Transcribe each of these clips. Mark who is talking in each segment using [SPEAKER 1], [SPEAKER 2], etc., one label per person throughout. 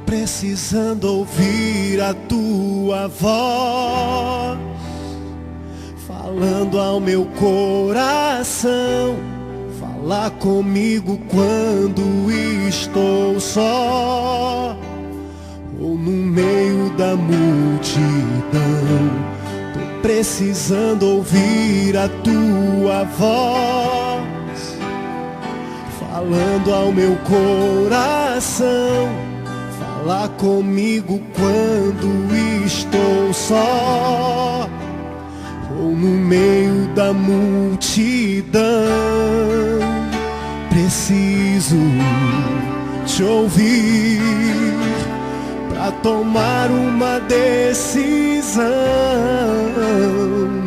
[SPEAKER 1] precisando ouvir a tua voz, falando ao meu coração. Fala comigo quando estou só, ou no meio da multidão. Tô precisando ouvir a tua voz, falando ao meu coração. Fala comigo quando estou só, ou no meio da multidão. Preciso te ouvir pra tomar uma decisão.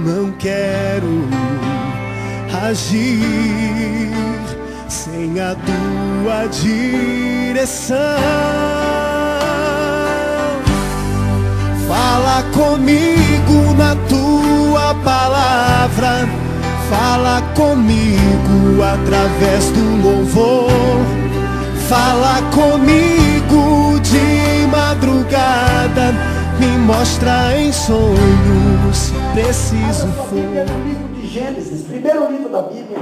[SPEAKER 1] Não quero agir sem a tua direção. Fala comigo na tua palavra, fala comigo através do louvor, fala comigo de madrugada, me mostra em sonhos se preciso for.
[SPEAKER 2] No livro de Gênesis, primeiro livro da Bíblia,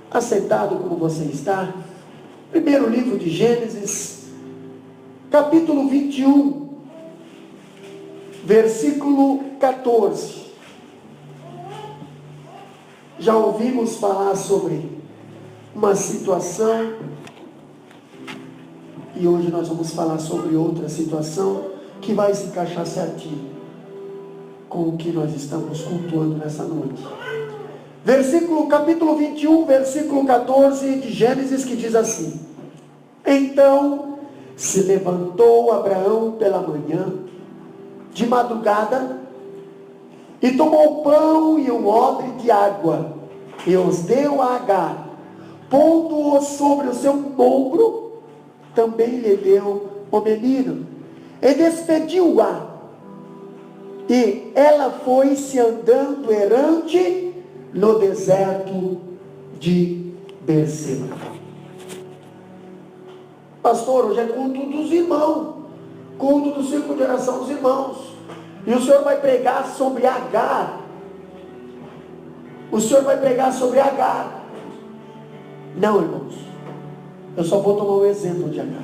[SPEAKER 2] assentado como você está, primeiro livro de Gênesis, capítulo 21, versículo 14. Já ouvimos falar sobre uma situação e hoje nós vamos falar sobre outra situação que vai se encaixar certinho com o que nós estamos cultuando nessa noite. Capítulo 21, versículo 14 de Gênesis, que diz assim: Então se levantou Abraão pela manhã, de madrugada, e tomou pão e um odre de água, e os deu a Agar, pondo-os sobre o seu ombro, também lhe deu o menino, e despediu-a, e ela foi-se andando errante no deserto de Berseba. Pastor, hoje é culto dos irmãos, culto do círculo de oração dos irmãos, e o senhor vai pregar sobre Agar. O senhor vai pregar sobre Agar. Não, irmãos, eu só vou tomar um exemplo de Agar.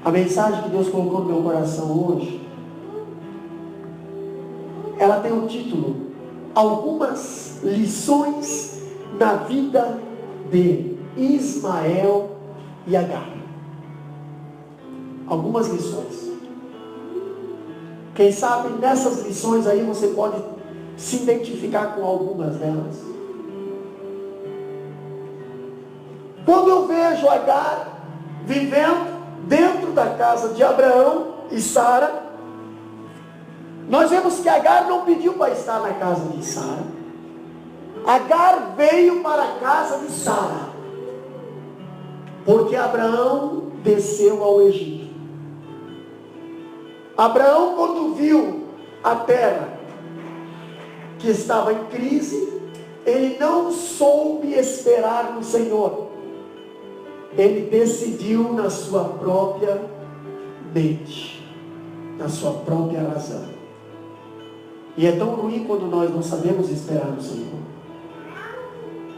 [SPEAKER 2] A mensagem que Deus colocou no meu coração hoje, ela tem o título: Algumas lições na vida de Ismael e Agar. Algumas lições. Quem sabe nessas lições aí você pode se identificar com algumas delas. Quando eu vejo Agar vivendo dentro da casa de Abraão e Sara, nós vemos que Agar não pediu para estar na casa de Sara. Agar veio para a casa de Sara, porque Abraão desceu ao Egito. Abraão, quando viu a terra que estava em crise, ele não soube esperar no Senhor. Ele decidiu na sua própria mente, na sua própria razão. E é tão ruim quando nós não sabemos esperar no Senhor.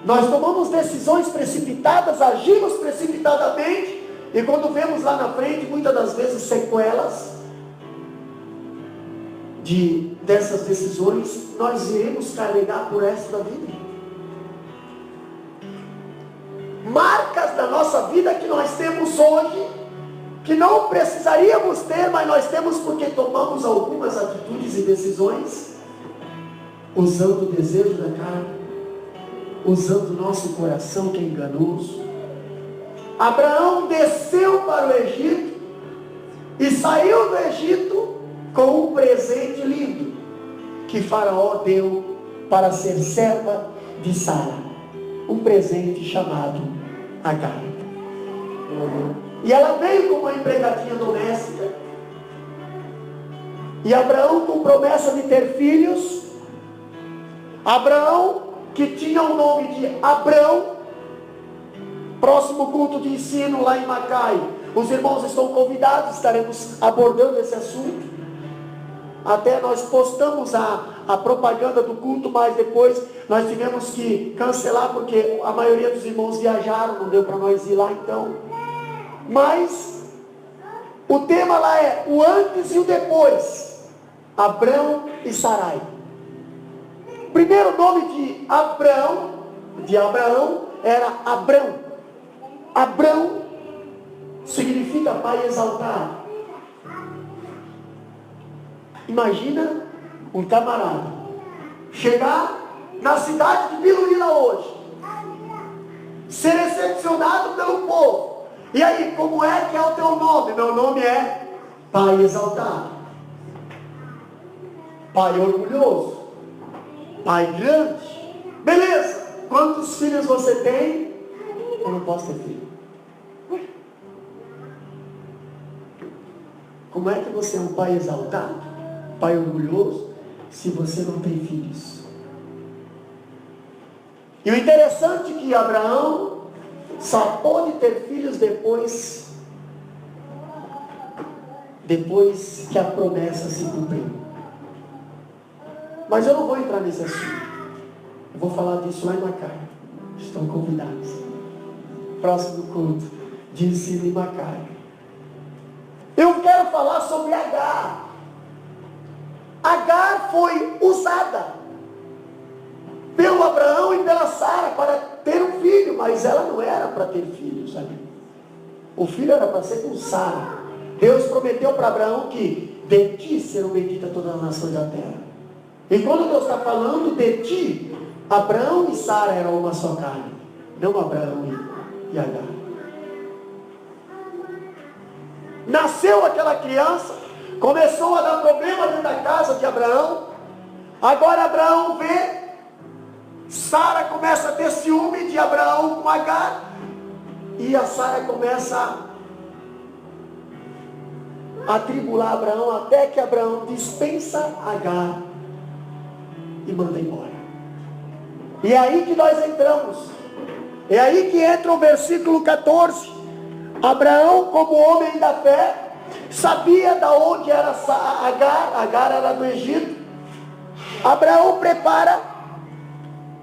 [SPEAKER 2] Nós tomamos decisões precipitadas, agimos precipitadamente, e quando vemos lá na frente, muitas das vezes sequelas dessas decisões, nós iremos carregar por esta vida. Marcas da nossa vida que nós temos hoje, que não precisaríamos ter, mas nós temos porque tomamos algumas atitudes e decisões, usando o desejo da carne, usando o nosso coração que é enganoso. Abraão desceu para o Egito e saiu do Egito com um presente lindo que Faraó deu para ser serva de Sara, um presente chamado Agar. E ela veio como uma empregadinha doméstica, e Abraão, com promessa de ter filhos, Abraão, que tinha o nome de Abrão, próximo culto de ensino lá em Macai, Os irmãos estão convidados, estaremos abordando esse assunto. Até nós postamos a propaganda do culto, mas depois nós tivemos que cancelar, porque a maioria dos irmãos viajaram, não deu para nós ir lá então. Mas o tema lá é o antes e o depois. Abrão e Sarai. O primeiro nome de Abraão era Abrão. Abrão significa pai exaltado. Imagina um camarada chegar na cidade de Biruína hoje, ser recepcionado pelo povo. E aí, como é que é o teu nome? Meu nome é pai exaltado, pai orgulhoso, pai grande. Beleza, quantos filhos você tem? Eu não posso ter filho. Como é que você é um pai exaltado, pai orgulhoso, se você não tem filhos? E o interessante é que Abraão só pôde ter filhos depois que a promessa se cumpriu. Mas eu não vou entrar nesse assunto. Eu vou falar disso lá em Macaé. Estão convidados. Próximo culto de ensino em Macaé. Eu quero falar sobre Agar. Agar foi usada pelo Abraão e pela Sara para ter um filho, mas ela não era para ter filho, sabe? O filho era para ser com Sara. Deus prometeu para Abraão que de ti serão benditas todas as nações da terra. E quando Deus está falando de ti, Abraão e Sara eram uma só carne, não Abraão e Agar. Nasceu aquela criança, começou a dar problema dentro da casa de Abraão. Agora Abraão vê, Sara começa a ter ciúme de Abraão com Agar, e a Sara começa a tribular Abraão, até que Abraão dispensa Agar e manda embora. E é aí que nós entramos, é aí que entra o versículo 14. Abraão, como homem da fé, sabia de onde era Agar. Agar era do Egito. Abraão prepara,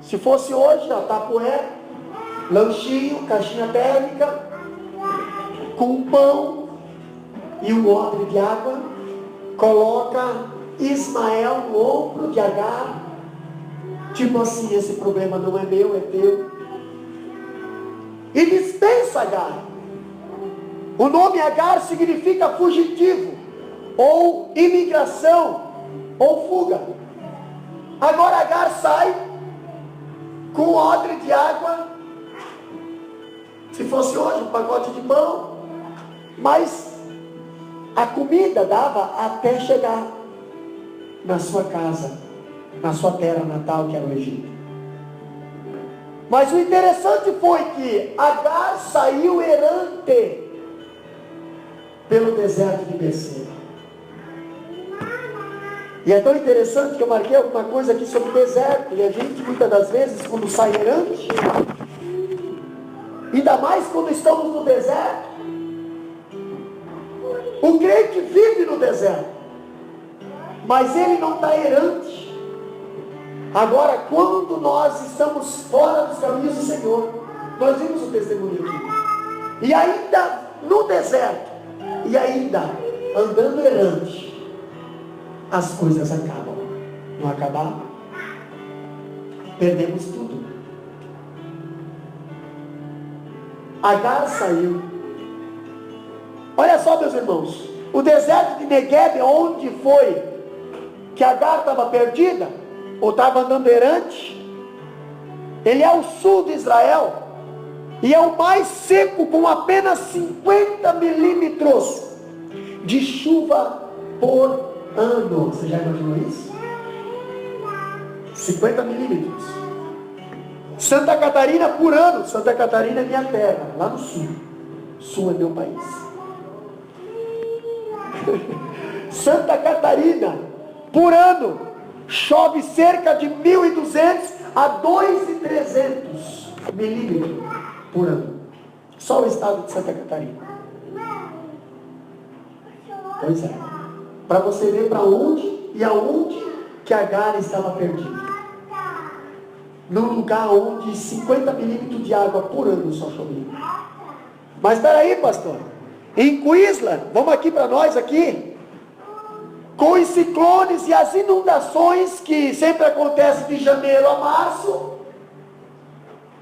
[SPEAKER 2] se fosse hoje, a tapué, lanchinho, caixinha térmica, com pão e um odre de água, coloca Ismael no ombro de Agar, tipo assim, esse problema não é meu, é teu, e dispensa Agar. O nome Agar significa fugitivo, ou imigração, ou fuga. Agora Agar sai com um odre de água, se fosse hoje um pacote de pão, mas a comida dava até chegar na sua casa, na sua terra natal, que era o Egito. Mas o interessante foi que Agar saiu errante pelo deserto de Berseba. E é tão interessante que eu marquei alguma coisa aqui sobre o deserto. E a gente, muitas das vezes, quando sai errante, ainda mais quando estamos no deserto, o crente vive no deserto, mas ele não está errante. Agora, quando nós estamos fora dos caminhos do Senhor, nós vimos o testemunho aqui, e ainda no deserto, e ainda andando errante, as coisas acabam. Não acabar, perdemos tudo. Agar saiu. Olha só, meus irmãos, o deserto de Negueb, onde foi que Agar estava perdida, ou estava andando errante, ele é o sul de Israel, e é o mais seco, com apenas 50 milímetros de chuva por ano. Você já imaginou isso? 50 milímetros. Santa Catarina por ano. Santa Catarina é minha terra, lá no sul. Sul é meu país. Santa Catarina por ano chove cerca de 1.200 a 2.300 milímetros por ano. Só o estado de Santa Catarina. Pois é. Para você ver para onde e aonde que Agar estava perdida. Num lugar onde 50 milímetros de água por ano só chovia. Mas espera aí, pastor. Em Queensland, vamos aqui para nós aqui, com os ciclones e as inundações que sempre acontecem de janeiro a março,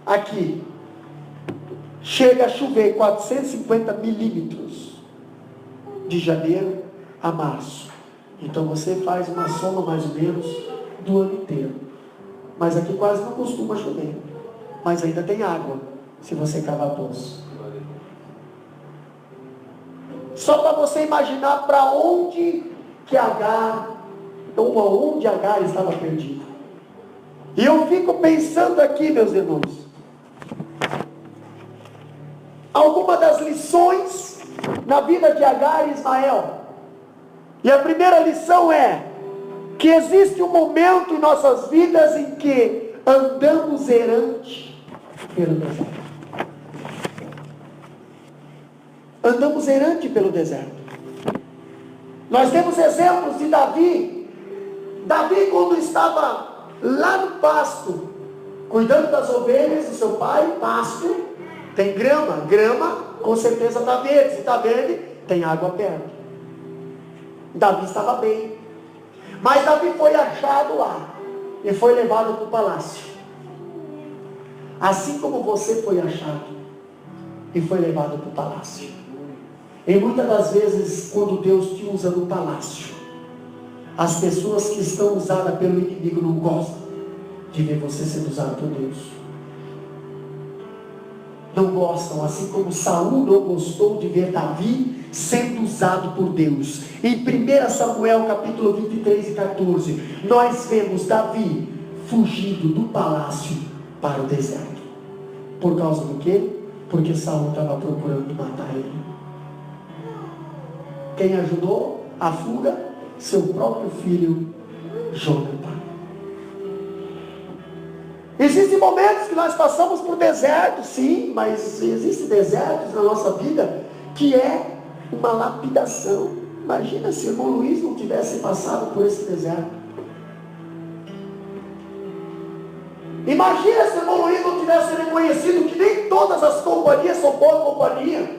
[SPEAKER 2] aqui chega a chover 450 milímetros de janeiro a março. Então você faz uma soma mais ou menos do ano inteiro. Mas aqui quase não costuma chover, mas ainda tem água se você cavar poço. Só para você imaginar para onde que Agar, ou aonde Agar estava perdida. E eu fico pensando aqui, meus irmãos, algumas das lições na vida de Agar e Ismael. E a primeira lição é que existe um momento em nossas vidas em que andamos errante pelo deserto. Andamos errante pelo deserto. Nós temos exemplos de Davi. Davi, quando estava lá no pasto, cuidando das ovelhas do seu pai, pasto, tem grama, com certeza está verde. Se está verde, tem água perto. Davi estava bem. Mas Davi foi achado lá e foi levado para o palácio. Assim como você foi achado e foi levado para o palácio. E muitas das vezes, quando Deus te usa no palácio, as pessoas que estão usadas pelo inimigo não gostam de ver você sendo usado por Deus. Não gostam, assim como Saul não gostou de ver Davi sendo usado por Deus. Em 1 Samuel capítulo 23 e 14, nós vemos Davi fugindo do palácio para o deserto. Por causa do quê? Porque Saul estava procurando matar ele. Quem ajudou a fuga? Seu próprio filho, Jonathan. Existem momentos que nós passamos por desertos, sim, mas existem desertos na nossa vida que é uma lapidação. Imagina se o irmão Luiz não tivesse passado por esse deserto. Imagina se o irmão Luiz não tivesse reconhecido que nem todas as companhias são boa companhia.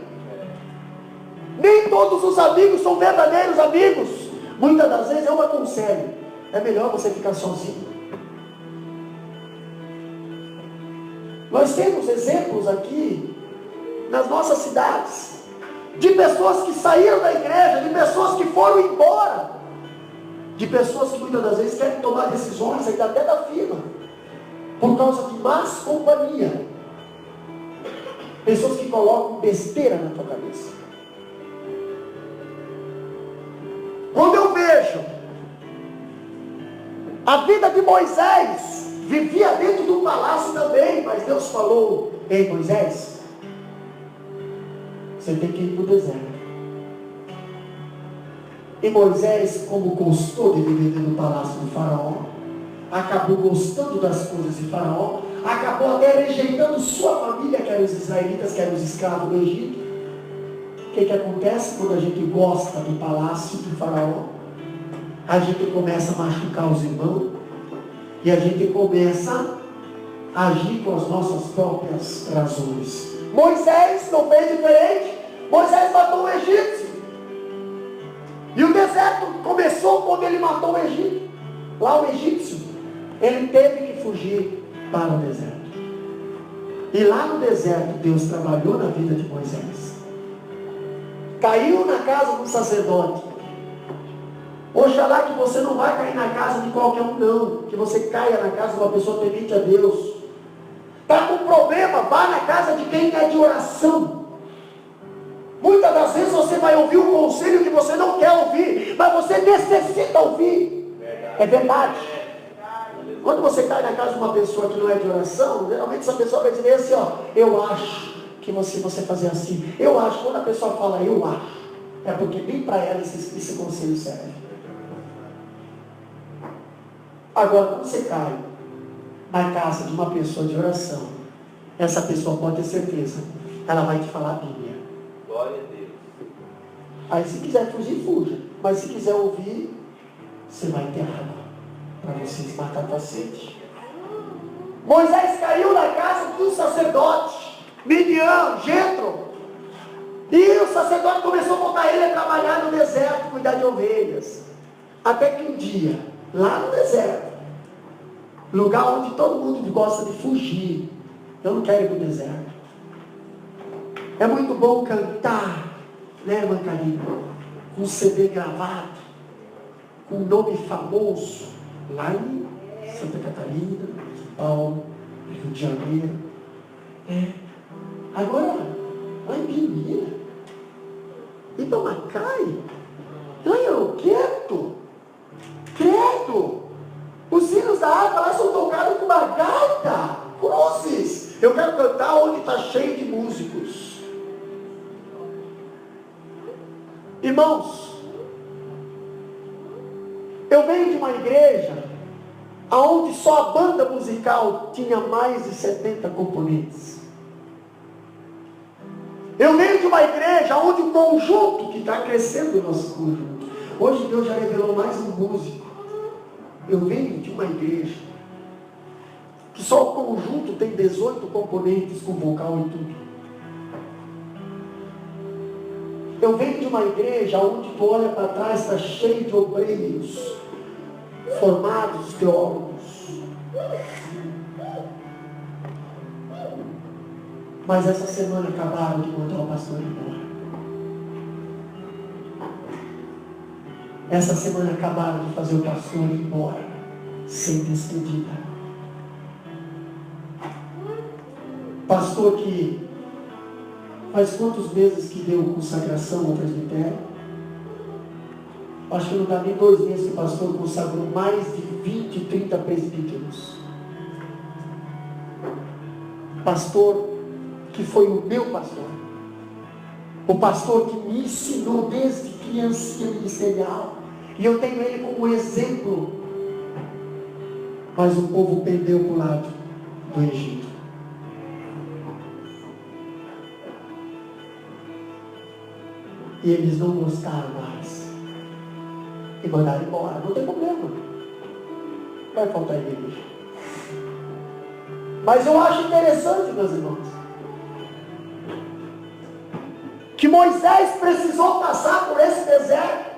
[SPEAKER 2] Nem todos os amigos são verdadeiros amigos. Muitas das vezes eu aconselho, é melhor você ficar sozinho. Nós temos exemplos aqui nas nossas cidades de pessoas que saíram da igreja, de pessoas que foram embora, de pessoas que muitas das vezes querem tomar decisões ainda até da firma, por causa de más companhia. Pessoas que colocam besteira na tua cabeça. Quando eu vejo a vida de Moisés, vivia dentro do palácio também, mas Deus falou: ei Moisés, você tem que ir para o deserto. E Moisés, como gostou de viver dentro do palácio do faraó, acabou gostando das coisas de faraó, acabou até rejeitando sua família, que eram os israelitas, que eram os escravos do Egito. O que acontece quando a gente gosta do palácio do faraó? A gente começa a machucar os irmãos e a gente começa a agir com as nossas próprias razões. Moisés não fez diferente. Moisés matou o egípcio. E o deserto começou quando ele matou o Egito. Lá o egípcio, ele teve que fugir para o deserto. E lá no deserto Deus trabalhou na vida de Moisés. Caiu na casa do sacerdote. Oxalá que você não vai cair na casa de qualquer um, não. Que você caia na casa de uma pessoa temente a Deus. Está com problema, vá na casa de quem é de oração. Muitas das vezes você vai ouvir um conselho que você não quer ouvir, mas você necessita ouvir. É verdade. Quando você cai na casa de uma pessoa que não é de oração, geralmente essa pessoa vai dizer assim, ó, eu acho que você fazer assim, eu acho. Quando a pessoa fala eu acho, é porque nem para ela esse conselho serve. Agora, quando você cai na casa de uma pessoa de oração, essa pessoa pode ter certeza, ela vai te falar a Bíblia.
[SPEAKER 3] Glória a Deus.
[SPEAKER 2] Aí se quiser fugir, fuja. Mas se quiser ouvir, você vai ter água para vocês matar a tua sede. Moisés caiu na casa do sacerdote, Midian, Jetro. E o sacerdote começou a botar ele a trabalhar no deserto, cuidar de ovelhas. Até que um dia, lá no deserto, lugar onde todo mundo gosta de fugir. Eu não quero ir para o deserto. É muito bom cantar, né, irmã Karina? Com um CD gravado, com um nome famoso, lá em Santa Catarina, São Paulo, Rio de Janeiro. Agora, lá em Bimbira, em Tomacai, lá em Aroqueto, credo, os hinos da água lá são tocados com uma gaita, cruzes. Eu quero cantar onde está cheio de músicos. Irmãos, eu venho de uma igreja onde só a banda musical tinha mais de 70 componentes. Eu venho de uma igreja onde o conjunto, que está crescendo o nosso conjunto, hoje Deus já revelou mais um músico. Eu venho de uma igreja que só o conjunto tem 18 componentes com vocal e tudo. Eu venho de uma igreja onde tu olha para trás, está cheio de obreiros, formados teólogos. Mas essa semana acabaram de mandar o pastor embora. Essa semana acabaram de fazer o pastor ir embora, sem despedida. Pastor que faz quantos meses que deu consagração ao presbitério? Acho que não dá nem 2 meses que o pastor consagrou mais de 20, 30 presbíteros. Pastor que foi o meu pastor. O pastor que me ensinou desde criancinha ministerial. E eu tenho ele como exemplo. Mas o povo perdeu para o lado do Egito. E eles não gostaram mais. E mandaram embora. Não tem problema. Vai faltar igreja. Mas eu acho interessante, meus irmãos, que Moisés precisou passar por esse deserto.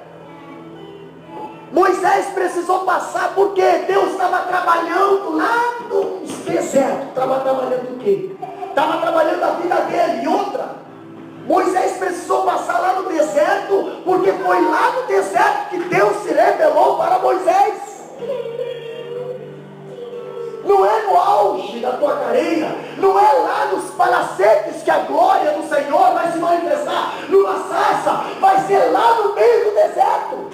[SPEAKER 2] Moisés precisou passar porque Deus estava trabalhando lá no deserto. Estava trabalhando o quê? Estava trabalhando a vida dele. E outra, Moisés precisou passar lá no deserto porque foi lá no deserto que Deus se revelou para Moisés. Não é no auge da tua carreira, não é lá nos palacetes que a glória do Senhor vai se manifestar, numa sarça, vai ser lá no meio do deserto.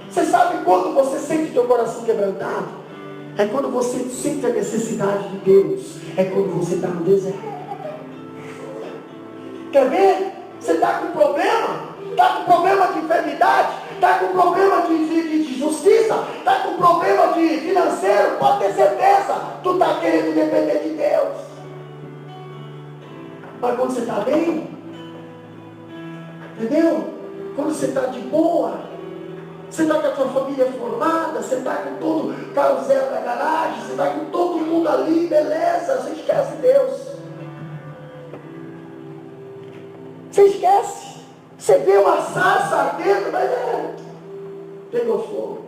[SPEAKER 2] Você sabe quando você sente teu coração quebrantado? É quando você sente a necessidade de Deus, é quando você está no deserto. Quer ver? Você está com problema? Está com problema de enfermidade? Está com problema de justiça? Está com problema de financeiro? Pode ter certeza. Tu está querendo depender de Deus. Mas quando você está bem, entendeu? Quando você está de boa, você está com a tua família formada, você está com todo carro zero na garagem, você está com todo mundo ali, beleza, você esquece Deus. Você esquece. Você vê uma sarça ardendo, mas pegou fogo.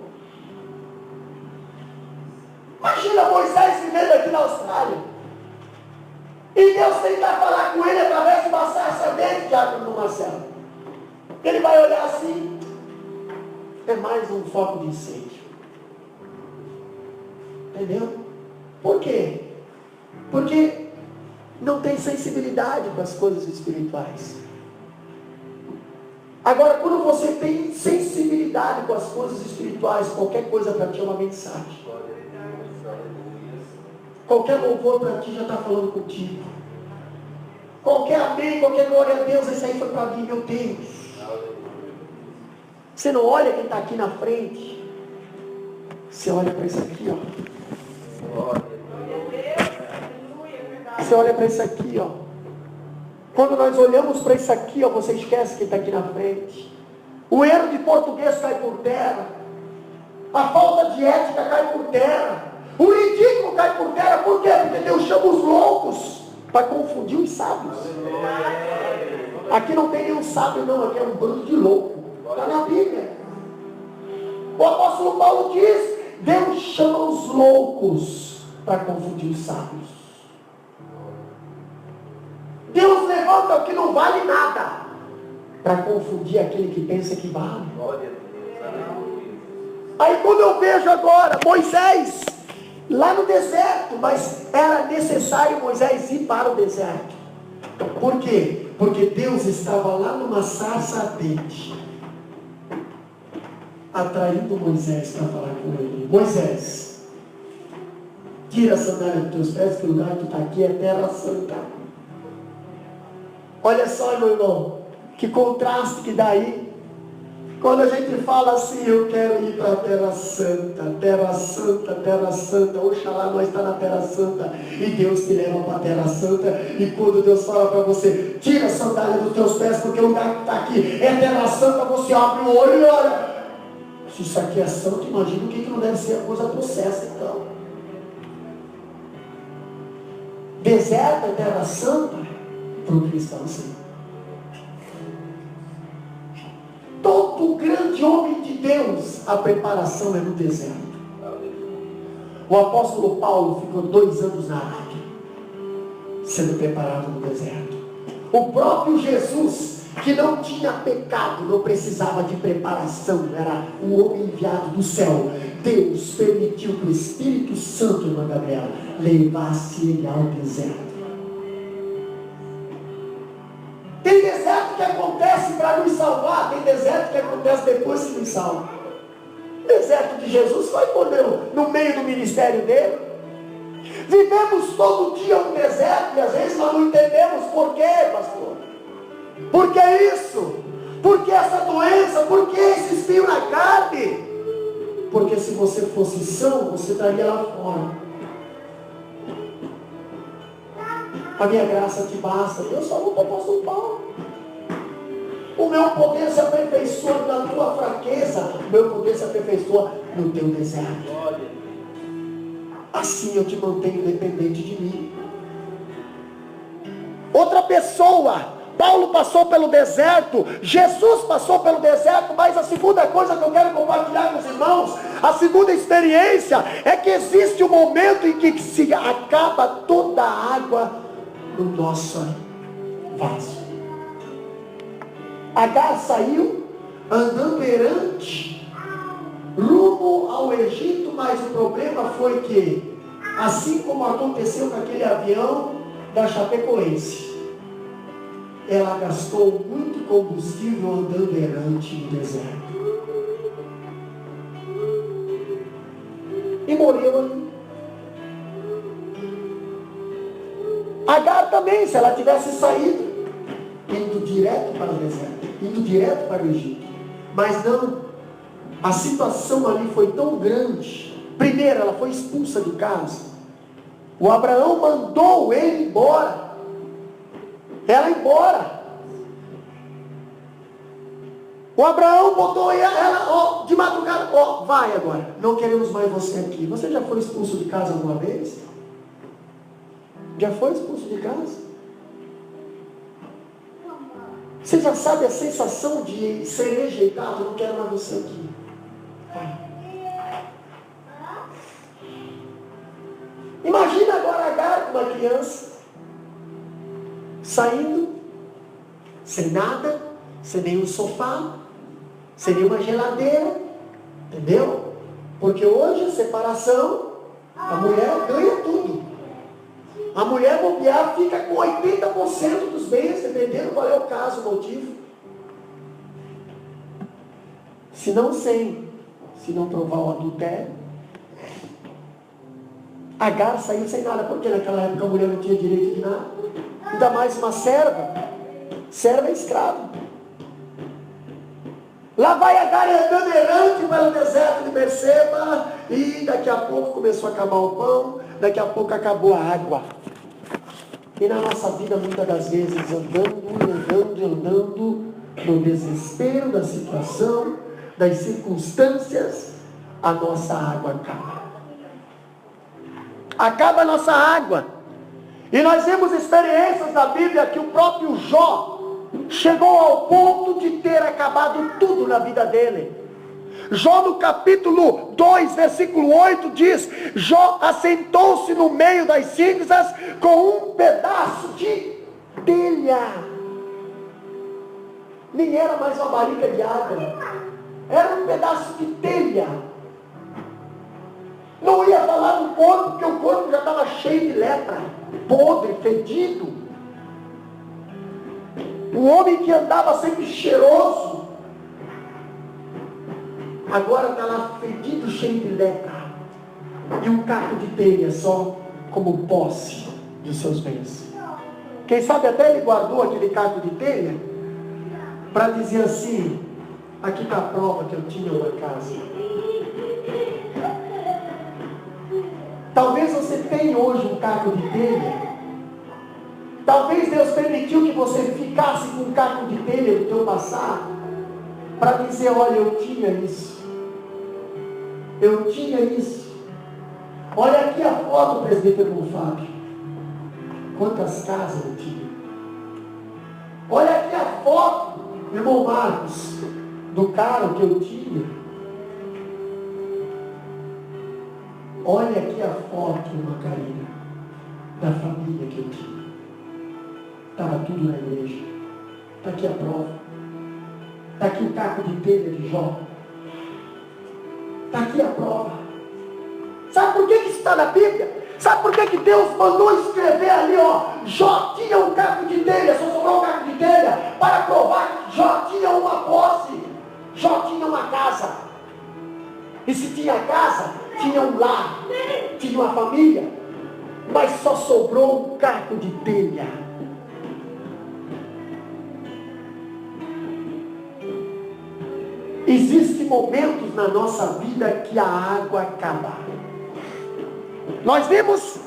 [SPEAKER 2] Imagina Moisés vivendo aqui na Austrália. E Deus tentar falar com ele através de uma sarça ardente de água no Marcelo. Ele vai olhar assim. É mais um foco de incêndio. Entendeu? Por quê? Porque não tem sensibilidade com as coisas espirituais. Agora, quando você tem sensibilidade com as coisas espirituais, qualquer coisa para ti é uma mensagem. Qualquer louvor para ti já está falando contigo. Qualquer amém, qualquer glória a Deus, esse aí foi para mim, meu Deus. Você não olha quem está aqui na frente. Você olha para isso aqui, ó. Você olha para isso aqui, ó. Quando nós olhamos para isso aqui, ó, você esquece que está aqui na frente. O erro de português cai por terra. A falta de ética cai por terra. O ridículo cai por terra. Por quê? Porque Deus chama os loucos para confundir os sábios. Aqui não tem nenhum sábio não, aqui é um bando de louco. Está na Bíblia. O apóstolo Paulo diz, Deus chama os loucos para confundir os sábios. Deus levanta o que não vale nada para confundir aquele que pensa que vale. Aí quando eu vejo agora Moisés lá no deserto, mas era necessário Moisés ir para o deserto. Por quê? Porque Deus estava lá numa sarça ardente, atraindo Moisés para falar com ele. Moisés, tira a sandália dos teus pés, que o lugar que está aqui é terra santa. Olha só, meu irmão, que contraste que dá aí. Quando a gente fala assim, eu quero ir para a terra santa, terra santa, terra santa. Oxalá nós está na terra santa e Deus te leva para a terra santa. E quando Deus fala para você, tira a sandália dos teus pés, porque o lugar que está aqui é terra santa, você abre o olho e olha. Se isso aqui é santo, imagina o que não deve ser a coisa processa então. Deserto é terra santa para o cristão, sim. Todo grande homem de Deus, a preparação é no deserto. O apóstolo Paulo ficou 2 anos na África, sendo preparado no deserto. O próprio Jesus, que não tinha pecado, não precisava de preparação, era o homem enviado do céu. Deus permitiu que o Espírito Santo, irmã Gabriela, levasse ele ao deserto. Tem deserto que acontece para nos salvar, tem deserto que acontece depois que nos salva. O deserto de Jesus foi no meio do ministério dele. Vivemos todo dia um deserto e às vezes nós não entendemos por quê, pastor. Por que isso? Por que essa doença? Por que esse espinho na carne? Porque se você fosse são, você estaria lá fora. A minha graça te basta. Eu só não apóstolo Paulo. O meu poder se aperfeiçoa na tua fraqueza. O meu poder se aperfeiçoa no teu deserto. Assim eu te mantenho dependente de mim. Outra pessoa. Paulo passou pelo deserto, Jesus passou pelo deserto, mas a segunda coisa que eu quero compartilhar com os irmãos, a segunda experiência, é que existe um momento em que se acaba toda a água no nosso vaso. Agar saiu andando errante rumo ao Egito, mas o problema foi que, assim como aconteceu com aquele avião da Chapecoense, ela gastou muito combustível andando errante no deserto. E morreu ali. Agar também, se ela tivesse saído, indo direto para o deserto, indo direto para o Egito. Mas não, a situação ali foi tão grande. Primeiro, ela foi expulsa de casa. O Abraão mandou ele embora. Ela embora. O Abraão botou ela de madrugada, vai agora, não queremos mais você aqui. Você já foi expulso de casa alguma vez? Já foi expulso de casa? Você já sabe a sensação de ser rejeitado? Não quero mais você aqui. Imagina agora Agar com uma criança saindo, sem nada, sem nenhum sofá, sem nenhuma geladeira, entendeu? Porque hoje a separação, a mulher ganha tudo. A mulher bobear fica com 80% dos bens, dependendo qual é o caso, o motivo. Se não provar o adultério. Agar saiu sem nada, porque naquela época a mulher não tinha direito de nada. Ainda mais uma serva. Serva é escrava. Lá vai Agar andando errante pelo deserto de Berseba. E daqui a pouco começou a acabar o pão. Daqui a pouco acabou a água. E na nossa vida, muitas das vezes, andando, no desespero da situação, das circunstâncias, a nossa água acaba. Acaba a nossa água. E nós vemos experiências da Bíblia que o próprio Jó chegou ao ponto de ter acabado tudo na vida dele. Jó no capítulo 2, versículo 8 diz: Jó assentou-se no meio das cinzas com um pedaço de telha. Nem era mais uma barriga de água, era um pedaço de telha. Não ia falar do corpo, porque o corpo já estava cheio de lepra, podre, fedido. O homem que andava sempre cheiroso, agora está lá fedido, cheio de lepra. E um caco de telha só como posse dos seus bens. Quem sabe até ele guardou aquele caco de telha para dizer assim: aqui está a prova que eu tinha uma casa. Talvez você tenha hoje um caco de telha. Talvez Deus permitiu que você ficasse com um caco de telha do teu passado, para dizer: olha, eu tinha isso. Eu tinha isso. Olha aqui a foto, presbítero Fábio. Quantas casas eu tinha. Olha aqui a foto, irmão Marcos, do carro que eu tinha. Olha aqui a foto, irmã Karina, da família que eu tinha. Estava tudo na igreja. Está aqui a prova. Está aqui o caco de telha de Jó. Está aqui a prova. Sabe por que isso está na Bíblia? Sabe por que Deus mandou escrever ali, ó? Jó tinha um caco de telha, só sobrou um caco de telha, para provar que Jó tinha uma posse. Jó tinha uma casa. E se tinha casa, tinha um lar, tinha uma família, mas só sobrou um caco de telha. Existem momentos na nossa vida que a água acaba. Nós vimos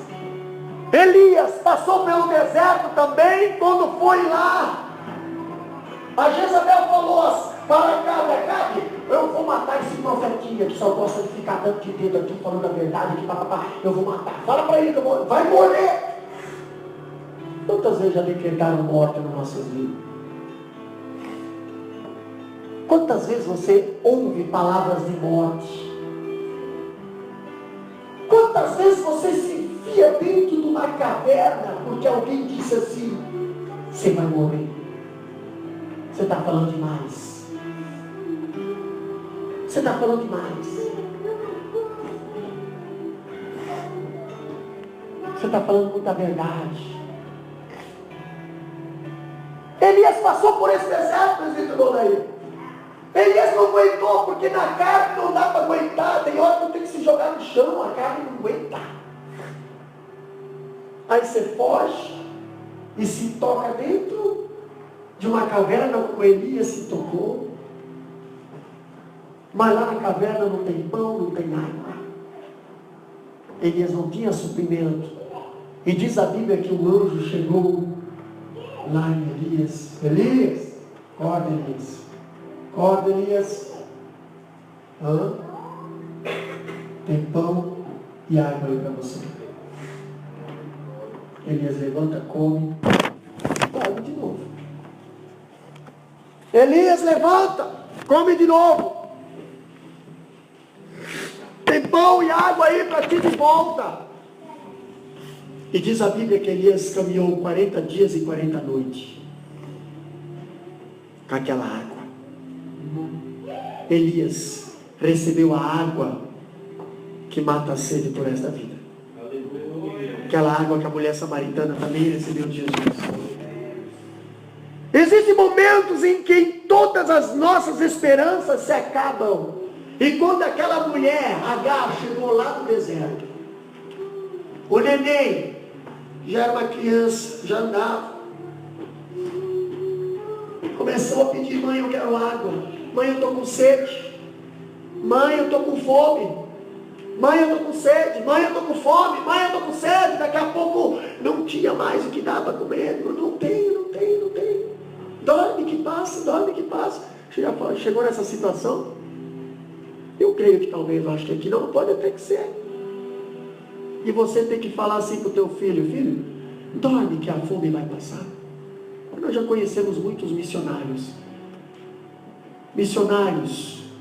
[SPEAKER 2] Elias passou pelo deserto também, quando foi lá. A Jezabel falou para Acabe: eu vou matar esse profetinha que só gosta de ficar dando de dedo aqui, falando a verdade, que papapá, eu vou matar. Fala para ele que vai morrer. Quantas vezes já decretaram morte nas nossas vidas? Quantas vezes você ouve palavras de morte? Quantas vezes você se enfia dentro de uma caverna porque alguém disse assim: você vai morrer? Você está falando demais. Você está falando demais. Você está falando muita verdade. Elias passou por esse deserto, presbítero Donaí. Elias não aguentou, porque na carne não dá para aguentar. Tem hora que tem que se jogar no chão, a carne não aguenta. Aí você foge e se toca dentro de uma caverna como Elias se tocou. Mas lá na caverna não tem pão, não tem água. Elias não tinha suprimento. E diz a Bíblia que o anjo chegou lá em Elias. Elias, acorda, Elias. Acorda, Elias. Tem pão e água aí para você. Elias levanta, come, come de novo. Elias levanta, come de novo. Tem pão e água aí para ti de volta. E diz a Bíblia que Elias caminhou 40 dias e 40 noites com aquela água. Elias recebeu a água que mata a sede por esta vida. Aquela água que a mulher samaritana também recebeu de Jesus. Existem momentos em que todas as nossas esperanças se acabam. E quando aquela mulher, Agar, chegou lá no deserto, o neném já era uma criança, já andava. Começou a pedir: mãe, eu quero água. Mãe, eu estou com sede. Mãe, eu estou com fome. Mãe, eu estou com sede. Mãe, eu estou com fome. Mãe, eu estou com sede. Daqui a pouco não tinha mais o que dar para comer. Não tenho. Dorme que passa. Chegou nessa situação? Eu creio que talvez, acho que aqui não pode até que ser. E você tem que falar assim para o teu filho: filho, dorme que a fome vai passar. Nós já conhecemos muitos missionários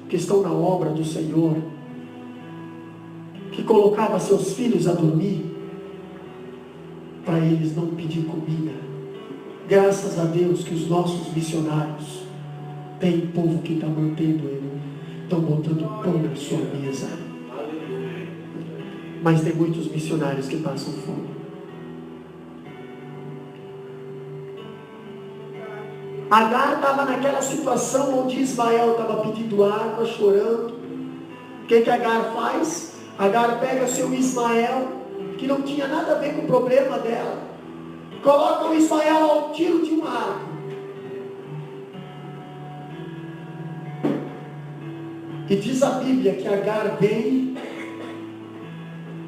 [SPEAKER 2] que estão na obra do Senhor, que colocavam seus filhos a dormir para eles não pedir comida. Graças a Deus que os nossos missionários têm povo que está mantendo ele, estão botando pão na sua mesa. Mas tem muitos missionários que passam fome. Agar estava naquela situação onde Ismael estava pedindo água, chorando. O que Agar faz? Agar pega seu Ismael, que não tinha nada a ver com o problema dela, coloca o Ismael ao tiro de um arco. E diz a Bíblia que Agar vem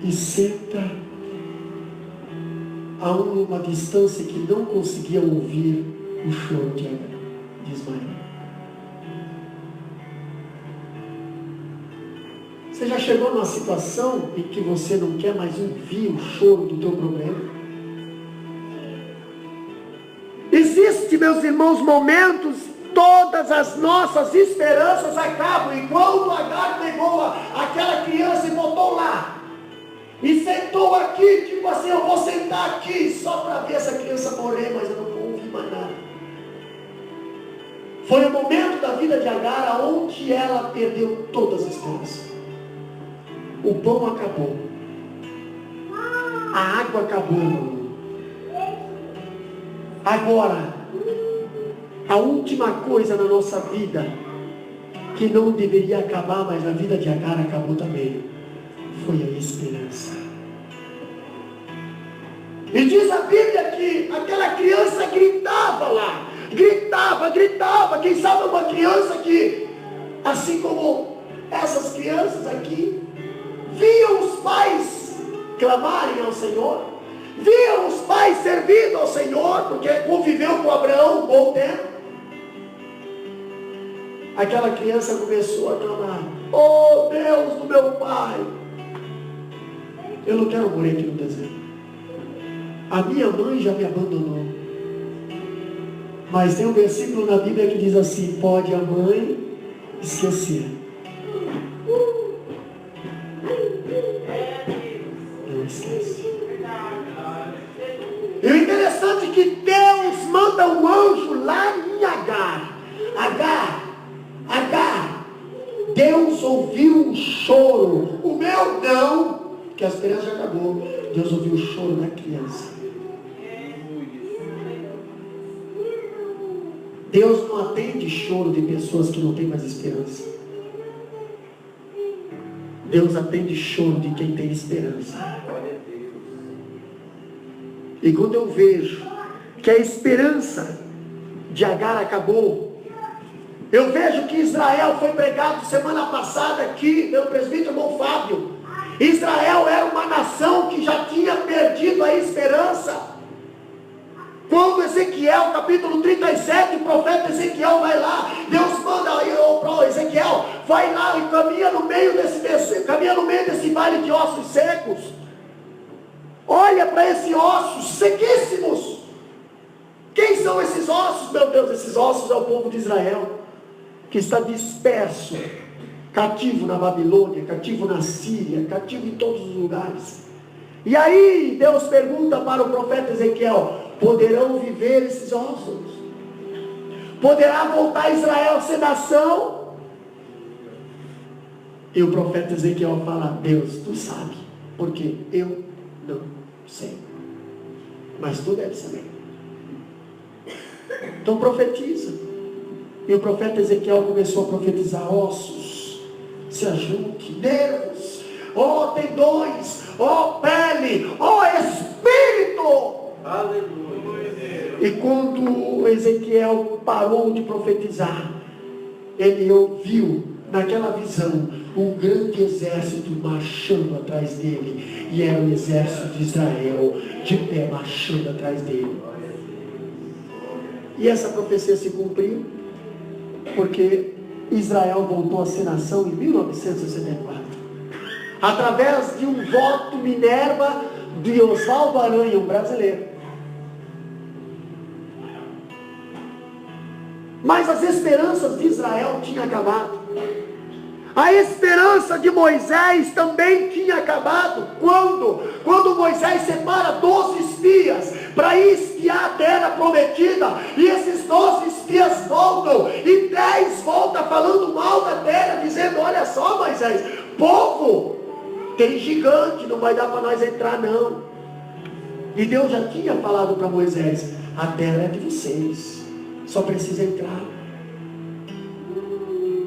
[SPEAKER 2] e senta a uma distância que não conseguia ouvir o choro de Ismael. Você já chegou numa situação em que você não quer mais ouvir o choro do teu problema? Existe, meus irmãos, momentos, todas as nossas esperanças acabam. E quando Agar pegou aquela criança e botou lá, e sentou aqui, tipo assim, eu vou sentar aqui só para ver essa criança morrer, mas eu não vou ouvir mais nada. Foi o momento da vida de Agar onde ela perdeu todas as esperanças. O pão acabou. A água acabou. Agora, a última coisa na nossa vida, que não deveria acabar, mas a vida de Agar acabou também, foi a esperança. E diz a Bíblia que aquela criança gritava lá. Gritava. Quem sabe uma criança que, assim como essas crianças aqui, viam os pais clamarem ao Senhor, viam os pais servindo ao Senhor, porque conviveu com Abraão um bom tempo. Aquela criança começou a clamar: oh Deus do meu pai, eu não quero morrer aqui no deserto. A minha mãe já me abandonou. Mas tem um versículo na Bíblia que diz assim: pode a mãe esquecer, não esquece. E o interessante é que Deus manda um anjo lá em Agar. Deus ouviu o choro. O meu não, que a esperança já acabou. Deus ouviu o choro da criança. Deus não atende choro de pessoas que não têm mais esperança. Deus atende choro de quem tem esperança. E quando eu vejo que a esperança de Agar acabou, eu vejo que Israel foi pregado semana passada aqui pelo presbítero irmão Fábio. Israel era uma nação que já tinha perdido a esperança. Quando Ezequiel, capítulo 37, o profeta Ezequiel vai lá, Deus manda para Ezequiel, vai lá e caminha no meio desse vale de ossos secos. Olha para esses ossos sequíssimos. Quem são esses ossos? Meu Deus, esses ossos é o povo de Israel, que está disperso, cativo na Babilônia, cativo na Síria, cativo em todos os lugares. E aí Deus pergunta para o profeta Ezequiel: poderão viver esses ossos? Poderá voltar Israel a ser nação? E o profeta Ezequiel fala: Deus, tu sabe, porque eu não sei, mas tu deve saber. Então profetiza. E o profeta Ezequiel começou a profetizar: ossos, se ajunte, nervos, tendões, pele, espírito. Aleluia. E quando Ezequiel parou de profetizar, ele ouviu naquela visão, um grande exército marchando atrás dele, e era o exército de Israel, de pé, marchando atrás dele. E essa profecia se cumpriu, porque Israel voltou a ser nação em 1964, através de um voto Minerva de Oswaldo Aranha, um brasileiro. Mas as esperanças de Israel tinham acabado. A esperança de Moisés também tinha acabado. Quando Moisés separa 12 espias para ir espiar a terra prometida, e esses 12 espias voltam, e 10 voltam falando mal da terra, dizendo: olha só, Moisés, povo, tem gigante, não vai dar para nós entrar não. E Deus já tinha falado para Moisés: a terra é de vocês, só precisa entrar.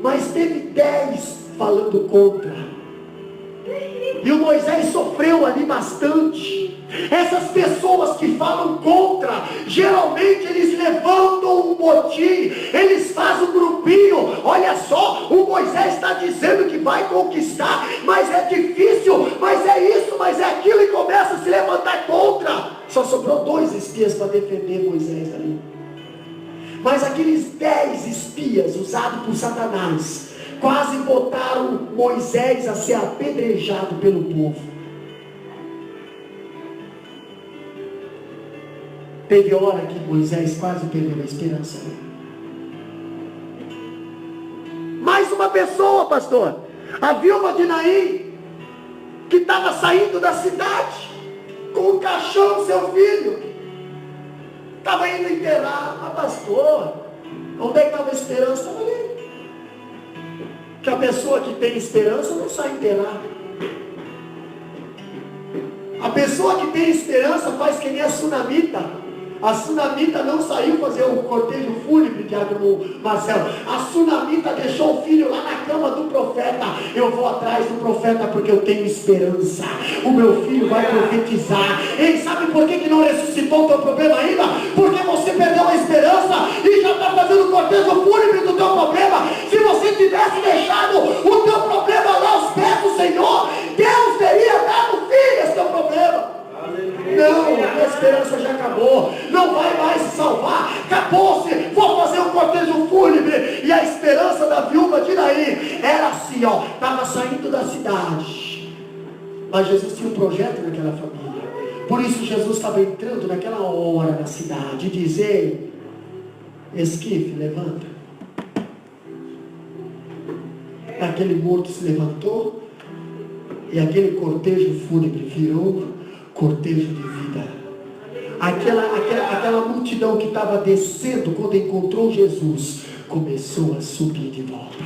[SPEAKER 2] Mas teve 10 falando contra, e o Moisés sofreu ali bastante. Essas pessoas que falam contra, geralmente eles levantam um motim, eles fazem um grupinho. Olha só, o Moisés está dizendo que vai conquistar, mas é difícil, mas é isso, mas é aquilo, e começa a se levantar contra. Só sobrou 2 espias para defender Moisés ali. Mas aqueles 10 espias usados por Satanás quase botaram Moisés a ser apedrejado pelo povo. Teve hora que Moisés quase perdeu a esperança. Mais uma pessoa, pastor, a viúva de Naim, que estava saindo da cidade com o caixão do seu filho, estava indo enterrar. Ah, pastor, onde é que estava a esperança? Estava ali. Que a pessoa que tem esperança não sai enterrar. A pessoa que tem esperança faz que nem a sunamita. A sunamita não saiu fazer o cortejo fúnebre, Diácono Marcelo. A sunamita deixou o filho lá na cama do profeta. Eu vou atrás do profeta porque eu tenho esperança. O meu filho vai profetizar. Ei, sabe por que não ressuscitou o teu problema ainda? Porque você perdeu a esperança e já está fazendo o cortejo fúnebre do teu problema. Se você tivesse deixado o teu problema lá aos pés do Senhor, Deus teria dado fim a esse teu problema. Não, a esperança já acabou, não vai mais se salvar, acabou-se, vou fazer um cortejo fúnebre. E a esperança da viúva de Naim era assim, ó, estava saindo da cidade, mas Jesus tinha um projeto naquela família. Por isso Jesus estava entrando naquela hora na cidade e dizer: Esquife, levanta. Aquele morto se levantou, e aquele cortejo fúnebre virou cortejo de vida. Aquela multidão que estava descendo quando encontrou Jesus começou a subir de volta.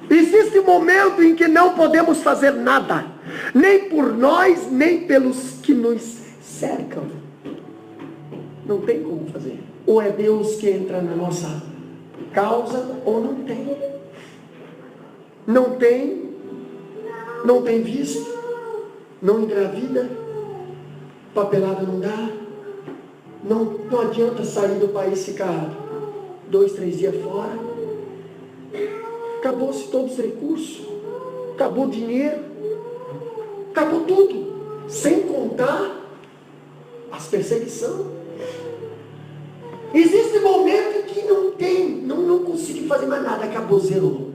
[SPEAKER 2] Existe um momento em que não podemos fazer nada, nem por nós, nem pelos que nos cercam. Não tem como fazer. Ou é Deus que entra na nossa causa, ou não tem. Não tem visto, não engravida, papelada não dá, não adianta sair do país, ficar 2, 3 dias fora, acabou-se todos os recursos, acabou o dinheiro, acabou tudo, sem contar as perseguições. Existe momento que não consigo fazer mais nada, acabou, zerou.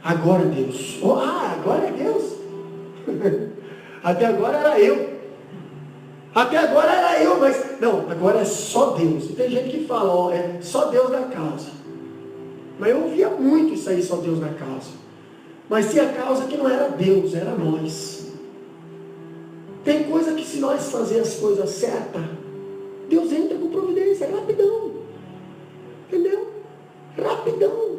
[SPEAKER 2] Agora Deus, agora é Deus. Até agora era eu. Mas não, agora é só Deus. E tem gente que fala, é só Deus na causa. Mas eu ouvia muito isso aí, só Deus na causa. Mas se a causa que não era Deus, era nós. Tem coisa que se nós fazer as coisas certas, Deus entra com providência, rapidão. Entendeu? Rapidão.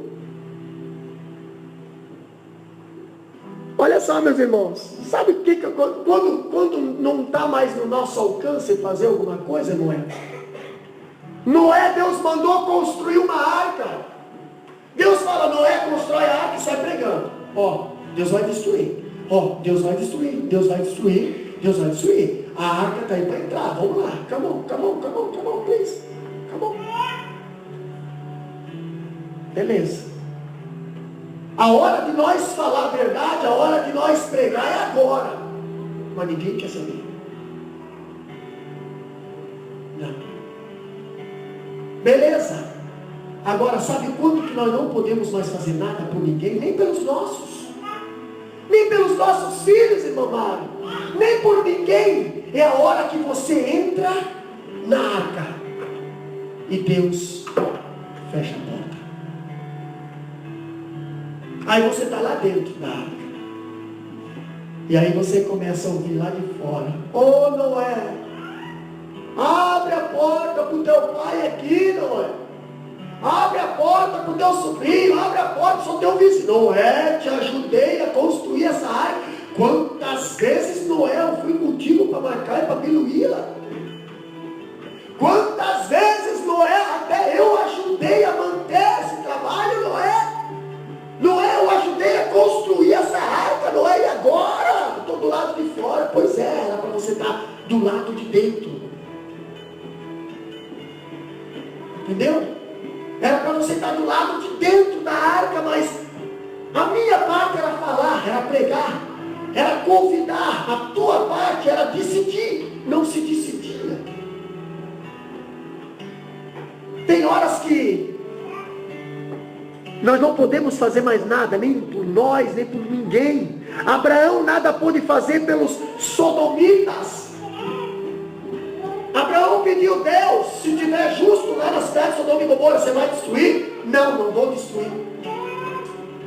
[SPEAKER 2] Olha só, meus irmãos, sabe o que quando não está mais no nosso alcance fazer alguma coisa, Noé, Deus mandou construir uma arca. Deus fala: Noé, constrói a arca e sai pregando. Deus vai destruir. Deus vai destruir. Deus vai destruir. Deus vai destruir. A arca está aí para entrar. Vamos lá. Come on, please. Come on. Beleza. A hora de nós falar a verdade, a hora de nós pregar é agora. Mas ninguém quer saber. Não. Beleza. Agora, sabe quando que nós não podemos mais fazer nada por ninguém? Nem pelos nossos. Nem pelos nossos filhos, irmão Mário. Nem por ninguém. É a hora que você entra na arca. E Deus fecha a porta. Aí você está lá dentro da arca. E aí você começa a ouvir lá de fora. Ô Noé, abre a porta para o teu pai aqui, Noé. Abre a porta para o teu sobrinho. Abre a porta para o teu vizinho. Noé, te ajudei a construir essa arca. Quantas vezes, Noé, eu fui contigo para marcar e para Biluíla? Quantas vezes, Noé, até eu ajudei a manter esse trabalho, Noé? Noé, eu ajudei a construir essa arca, Noé, e agora? Estou do lado de fora. Pois é, era para você estar do lado de dentro. Entendeu? Era para você estar do lado de dentro da arca, mas a minha parte era falar, era pregar, era convidar. A tua parte era decidir, não se decidia. Tem horas que nós não podemos fazer mais nada, nem por nós, nem por ninguém. Abraão nada pôde fazer pelos sodomitas. Abraão pediu, Deus, se tiver justo lá nas terras de Sodoma e Gomorra, você vai destruir? Não, não vou destruir.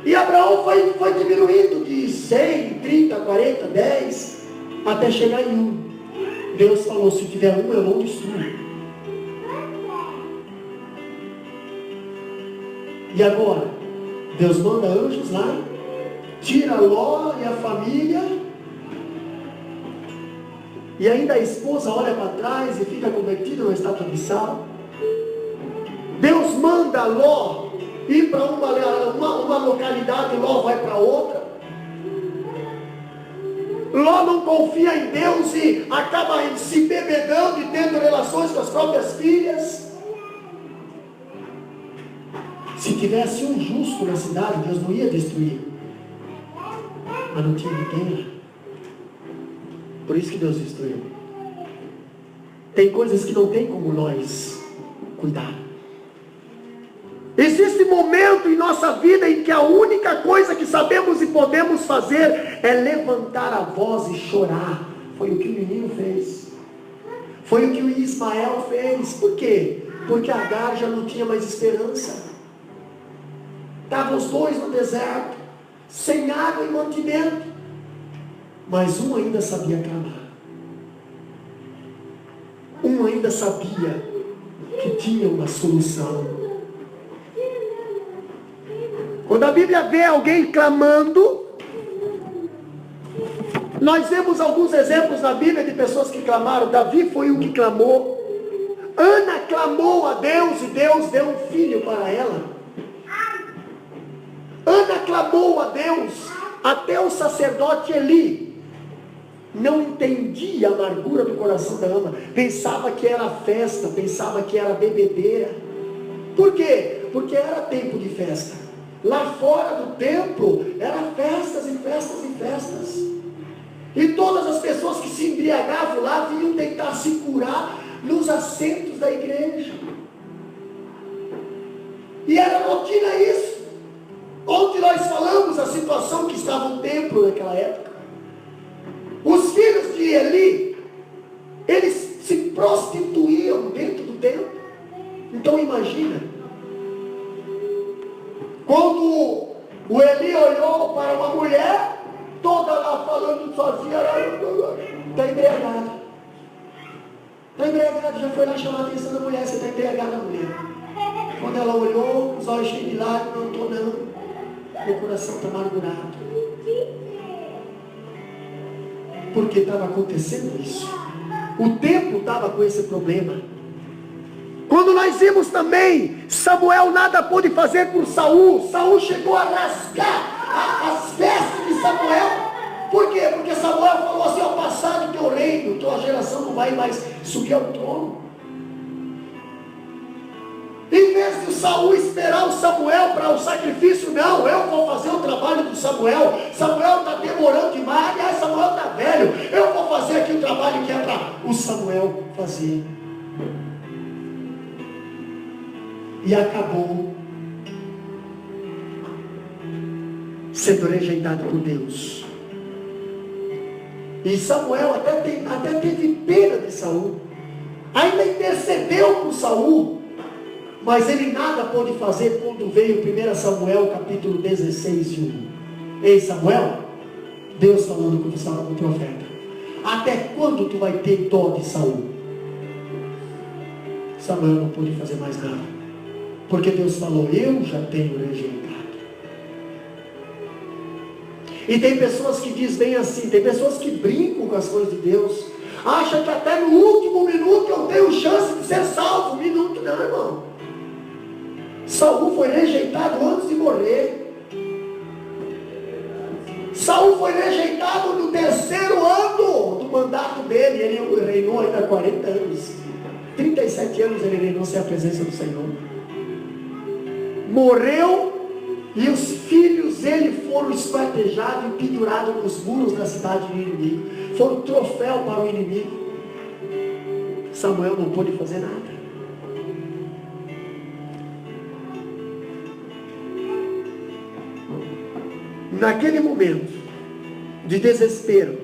[SPEAKER 2] E Abraão foi diminuindo de 100, 30, 40, 10, até chegar em 1. Deus falou, se tiver 1, eu não destruo. E agora, Deus manda anjos lá, tira Ló e a família, e ainda a esposa olha para trás e fica convertida numa estátua de sal. Deus manda Ló ir para uma localidade, Ló vai para outra. Ló não confia em Deus e acaba se bebedando e tendo relações com as próprias filhas. Se tivesse um justo na cidade, Deus não ia destruir. Mas não tinha ninguém lá. Por isso que Deus destruiu. Tem coisas que não tem como nós cuidar. Existe momento em nossa vida em que a única coisa que sabemos e podemos fazer é levantar a voz e chorar. Foi o que o menino fez. Foi o que o Ismael fez. Por quê? Porque Agar já não tinha mais esperança. Estavam os dois no deserto, sem água e mantimento. Mas um ainda sabia clamar. Um ainda sabia que tinha uma solução. Quando a Bíblia vê alguém clamando, nós vemos alguns exemplos na Bíblia de pessoas que clamaram. Davi foi um que clamou. Ana clamou a Deus e Deus deu um filho para ela. Ana clamou a Deus, até o sacerdote Eli não entendia a amargura do coração da Ana, pensava que era festa, pensava que era bebedeira. Por quê? Porque era tempo de festa. Lá fora do templo, era festas e festas e festas. E todas as pessoas que se embriagavam lá vinham tentar se curar nos assentos da igreja. E era rotina isso. Ontem nós falamos a situação que estava no templo naquela época. Os filhos de Eli, eles se prostituíam dentro do templo. Então imagina, quando o Eli olhou para uma mulher, toda lá falando sozinha, está embriagada. Está embriagada, já foi lá chamar a atenção da mulher, você está embriagada, mulher. Quando ela olhou, os olhos cheios de lágrimas, não estou não. Meu coração está amargurado. Porque estava acontecendo isso. O templo estava com esse problema. Quando nós vimos também, Samuel nada pôde fazer por Saul. Saul chegou a rasgar as vestes de Samuel. Por quê? Porque Samuel falou assim, ao passar do teu reino, tua geração não vai mais subir ao trono. Em vez de Saul esperar o Samuel para o sacrifício, não, eu vou fazer o trabalho do Samuel. Samuel está demorando demais, aliás, Samuel está velho, eu vou fazer aqui o trabalho que é para o Samuel fazer. E acabou sendo rejeitado por Deus. E Samuel até teve pena de Saul, ainda intercedeu por Saul, mas ele nada pôde fazer quando veio 1 Samuel capítulo 16, 1. Ei Samuel, Deus falando com o profeta, até quando tu vai ter dó de Saul? Samuel não pôde fazer mais nada, porque Deus falou, eu já tenho rejeitado. E tem pessoas que dizem bem assim, tem pessoas que brincam com as coisas de Deus, acham que até no último minuto eu tenho chance de ser salvo. Minuto não, irmão. Saul foi rejeitado antes de morrer. Saul foi rejeitado no 3º ano do mandato dele. Ele reinou ainda 40 anos. 37 anos ele reinou sem a presença do Senhor. Morreu e os filhos dele foram esquartejados e pendurados nos muros da cidade do inimigo. Foram troféu para o inimigo. Samuel não pôde fazer nada. Naquele momento de desespero,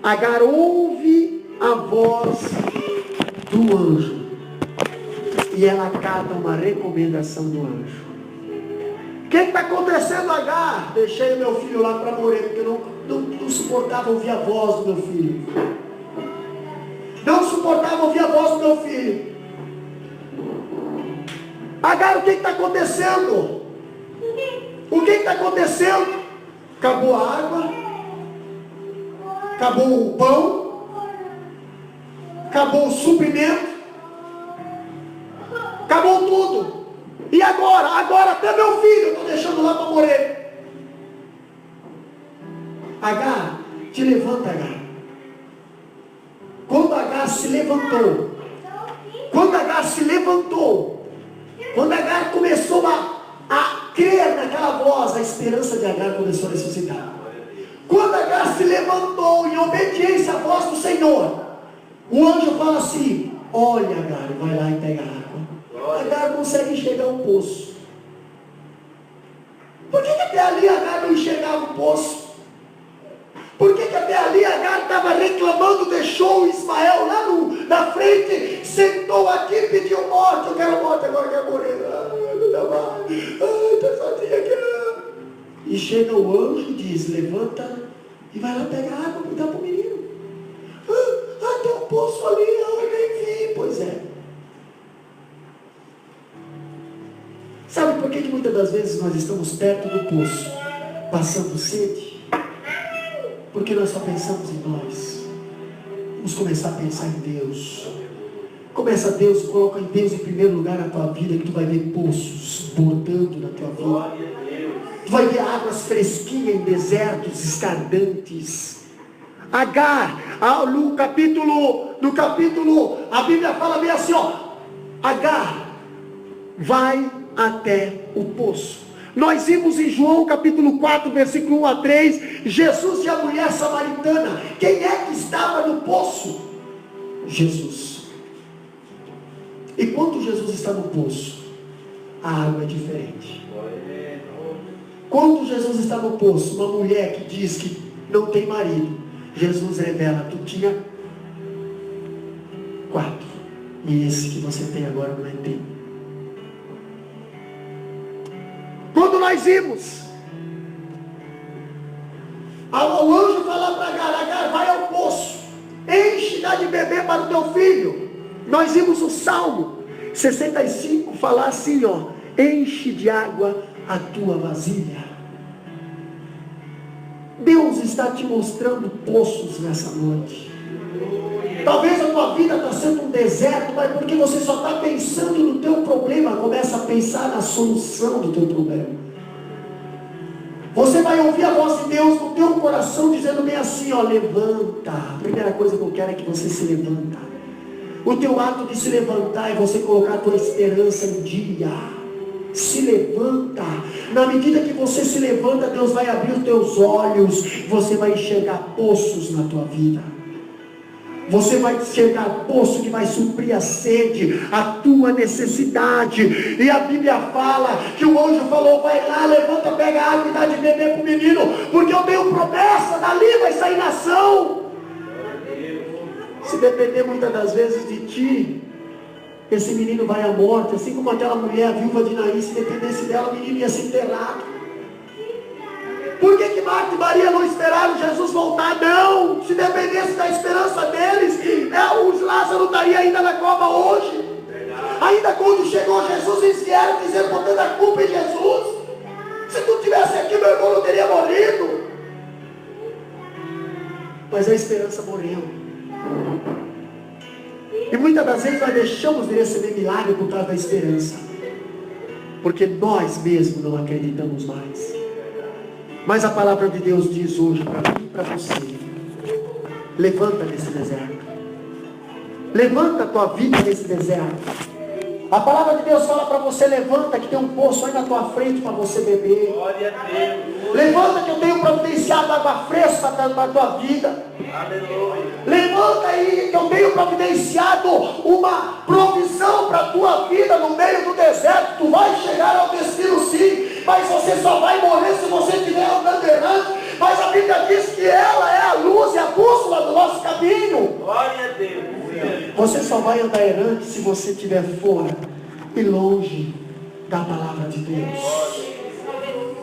[SPEAKER 2] Agar ouve a voz do anjo e ela acata uma recomendação do anjo. O que está acontecendo, Agar? Deixei meu filho lá para morrer, porque eu não suportava ouvir a voz do meu filho. Não suportava ouvir a voz do meu filho. Agar, o que está acontecendo? O que está acontecendo? Acabou a água, acabou o pão, acabou o suprimento, acabou tudo. E agora? Agora até meu filho eu estou deixando lá para morrer. Agar, te levanta, Agar. Quando Agar se levantou, quando Agar começou a crer naquela voz, a esperança de Agar começou a ressuscitar. Quando Agar se levantou em obediência à voz do Senhor, o anjo fala assim, olha Agar, vai lá e pega água. Agar consegue enxergar um poço. Por que até ali Agar não enxergava um poço? Por que até ali Agar estava reclamando, deixou o Ismael lá na frente, sentou aqui, pediu morte, eu quero morte, agora eu quero morrer. Não dá mais. Estou sozinha aqui. E chega o anjo e diz, levanta e vai lá pegar água para dar para o menino. Tem um poço ali, eu nem vi. Pois é. Sabe por que muitas das vezes nós estamos perto do poço, passando sede? Porque nós só pensamos em nós. Vamos começar a pensar em Deus. Começa Deus, coloca em Deus em primeiro lugar na tua vida, que tu vai ver poços bordando na tua vida. Tu vai ver águas fresquinhas em desertos escardantes. Agar, no capítulo, a Bíblia fala bem assim, Agar vai até o poço. Nós vimos em João capítulo 4, versículo 1 a 3, Jesus e a mulher samaritana. Quem é que estava no poço? Jesus. E quando Jesus está no poço, a água é diferente. Quando Jesus está no poço, uma mulher que diz que não tem marido, Jesus revela, tu tinha 4. E esse que você tem agora não é teu. Quando nós vimos o anjo falar para Agar, vai ao poço, enche, dá de beber para o teu filho. Nós vimos o Salmo 65 falar assim, enche de água a tua vasilha. Deus está te mostrando poços nessa noite. Talvez a tua vida está sendo um deserto, mas porque você só está pensando no teu problema, começa a pensar na solução do teu problema. Você vai ouvir a voz de Deus no teu coração dizendo bem assim, levanta. A primeira coisa que eu quero é que você se levanta. O teu ato de se levantar é você colocar a tua esperança em dia. Se levanta. Na medida que você se levanta, Deus vai abrir os teus olhos. Você vai enxergar poços na tua vida. Você vai enxergar poço que vai suprir a sede, a tua necessidade. E a Bíblia fala que o anjo falou: vai lá, levanta, pega a água e dá de beber para o menino, porque eu tenho promessa, dali vai sair nação. Se depender muitas das vezes de ti, esse menino vai à morte, assim como aquela mulher, a viúva de Naim, se dependesse dela, o menino ia ser enterrado. Por que Marta e Maria não esperaram Jesus voltar? Não, se dependesse da esperança deles, os Lázaro estaria ainda na cova hoje. Ainda quando chegou Jesus, eles vieram dizer, botando a culpa em Jesus: se tu estivesse aqui, meu irmão não teria morrido. Mas a esperança morreu. E muitas das vezes nós deixamos de receber milagre por causa da esperança, porque nós mesmos não acreditamos mais. Mas a palavra de Deus diz hoje para mim e para você: levanta nesse deserto. Levanta a tua vida nesse deserto. A palavra de Deus fala para você: levanta, que tem um poço aí na tua frente para você beber.
[SPEAKER 3] Glória a Deus.
[SPEAKER 2] Levanta, que eu tenho providenciado água fresca para a tua vida.
[SPEAKER 3] Aleluia.
[SPEAKER 2] Levanta aí, que eu tenho providenciado uma provisão para a tua vida no meio do deserto. Tu vai chegar ao destino sim, mas você só vai morrer se você estiver andando errante. Mas a Bíblia diz que ela é a luz e a bússola do nosso caminho.
[SPEAKER 3] Glória a Deus.
[SPEAKER 2] Você só vai andar errante se você estiver fora e longe da palavra de Deus.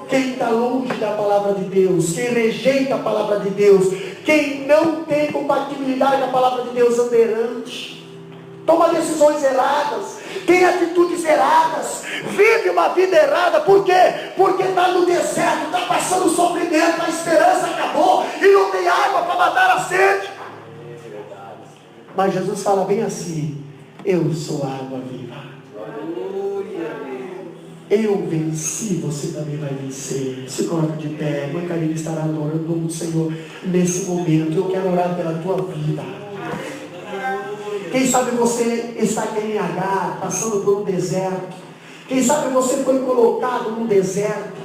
[SPEAKER 2] Quem está longe da palavra de Deus, quem rejeita a palavra de Deus, quem não tem compatibilidade com a palavra de Deus, anda errante, toma decisões erradas, tem atitudes erradas, vive uma vida errada. Por quê? Porque está no deserto, está passando sofrimento, a esperança acabou e não tem água para matar a sede. Mas Jesus fala bem assim: eu sou a água viva. Eu venci, você também vai vencer. Se coloca de pé. Mãe Karine estará adorando o nome do Senhor nesse momento. Eu quero orar pela tua vida. Quem sabe você está aqui em Agar, passando por um deserto. Quem sabe você foi colocado num deserto.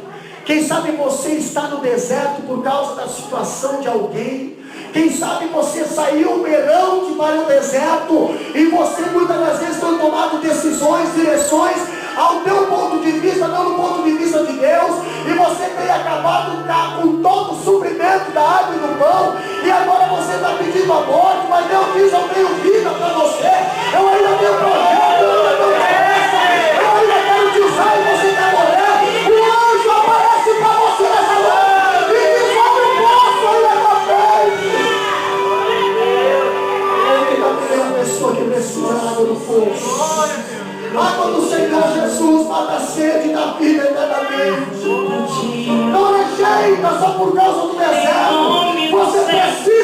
[SPEAKER 2] Quem sabe você está no deserto por causa da situação de alguém. Quem sabe você saiu errante para o deserto e você muitas das vezes foi tomado decisões, direções ao teu ponto de vista, não no ponto de vista de Deus, e você tem acabado com todo o suprimento da água e do pão, e agora você está pedindo a morte. Mas Deus diz: eu tenho vida para você, eu ainda tenho projeto, eu ainda tenho promessa, eu ainda quero te usar e você está morrendo. O anjo aparece para você nessa noite e diz: sobre o poço aí na tua frente. Ele é a pessoa que precisa da água do poço. A água do Senhor Jesus mata a sede da vida eternamente. Não rejeita só por causa do deserto. Você precisa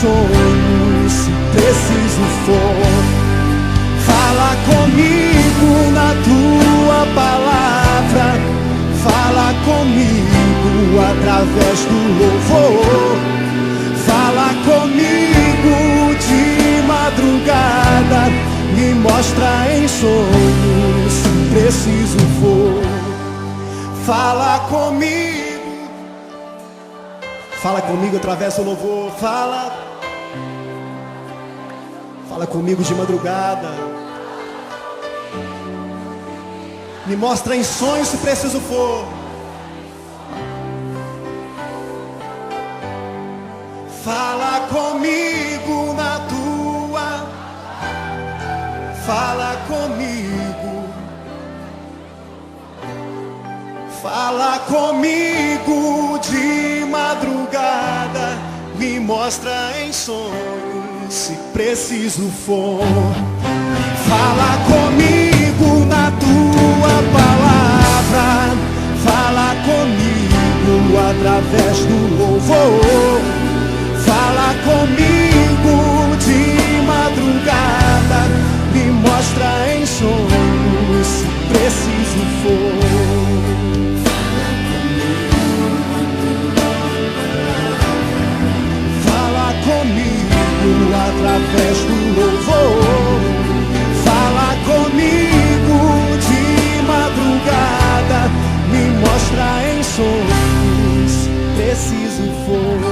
[SPEAKER 1] sonhos, se preciso for. Fala comigo na tua palavra, fala comigo através do louvor. Fala comigo de madrugada, me mostra em sonhos, se preciso for. Fala comigo, fala comigo através do louvor. Fala comigo de madrugada, me mostra em sonhos se preciso for. Fala comigo na tua, fala comigo, fala comigo de madrugada, me mostra em sonhos se preciso for. Fala comigo na tua palavra, fala comigo através do louvor. Fala comigo de madrugada, me mostra em sonhos se preciso for. Fala comigo através do louvor. Fala comigo de madrugada, me mostra em sonhos, preciso for.